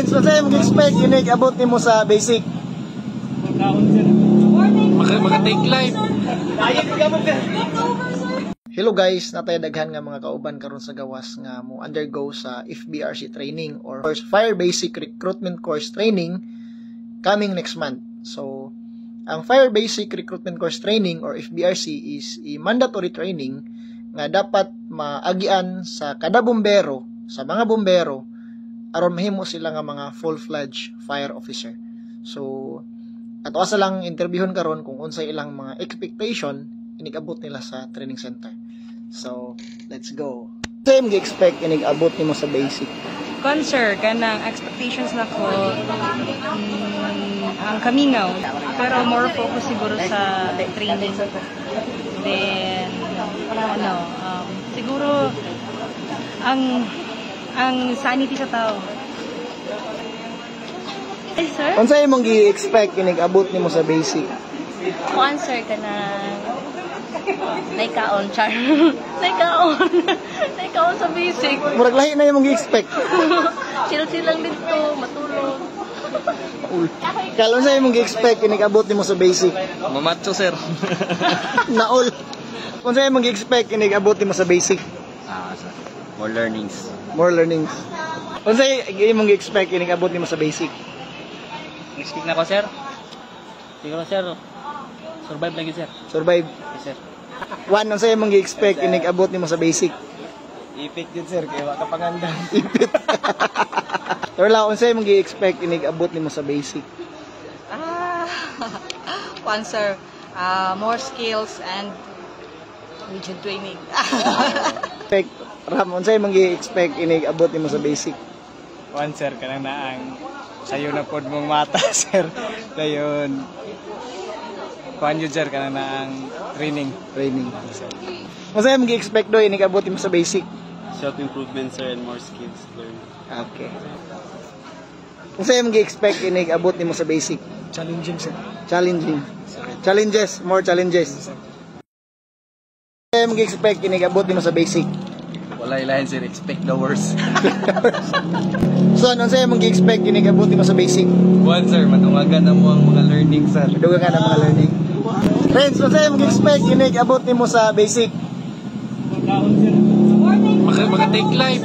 Friends, what's yung mag-expect yun abot nimo sa basic? Maka-take live. Hello guys, natay daghan nga mga kauban karon sa gawas nga mo undergo sa FBRC training or Fire Basic Recruitment Course training coming next month. So, ang Fire Basic Recruitment Course training or FBRC is a mandatory training nga dapat maagian sa kada bombero, sa mga bombero aron mahimo sila nga mga full-fledged fire officer. So, ato asa lang interviewon karon kung unsay ilang mga expectation inig-abot nila sa training center. So, let's go. Same gi-expect inig-abot nimo sa basic. Concern kanang expectations nako ang kamingaw, pero more focus siguro sa training. Then siguro ang sanity sa tao. Hey, sir? Unsay imong gi-expect inig-abot nimo sa basic? Mo answer ka na naikaon, char. Naikaon sa basic. Murag lahi na imong gi-expect. Chill lang dito, matulog. Kalon sa imong gi-expect inig-abot nimo sa basic? Mamatso, sir. Naol. Unsa imong gi-expect inig-abot nimo sa basic? Sir. More learnings. More learnings. Unsa imong gi-expect inig-abot nimo sa basic? Next week na ko, sir. Siguro, sir. Survive lagi, sir. Survive. Yes, sir. One, unsa imong gi-expect inig-abot nimo sa basic? Ipit yun, sir. Kaya waka pangandam. Ipit. Torla, unsa imong gi-expect inig-abot nimo sa basic? Answer, more skills and region training. Expect, Ram, unsa imong gi-expect inig-abot nimo sa basic? One, sir. Kanang naang sayo na pod mong mata, sir. Dayon. Kuan yun, sir. Kanang naang training. Training. Unsa imong gi-expect do inig-abot nimo sa basic? Self-improvement, sir, and more skills learned. Okay. Unsa imong gi-expect inig-abot nimo sa basic? Challenging, sir. Challenging. Challenges, more challenges. Unsa imong gi-expect inig-abot nimo sa basic? Wala ilahin, sir. Expect the worst. So, unsa imong gi-expect inig-abot nimo sa basic? One, sir. Matungagan na mo ang mga learning, sir. Duga ka na mga learning. Friends, unsa imong gi-expect inig-abot nimo sa basic? Maka-take live.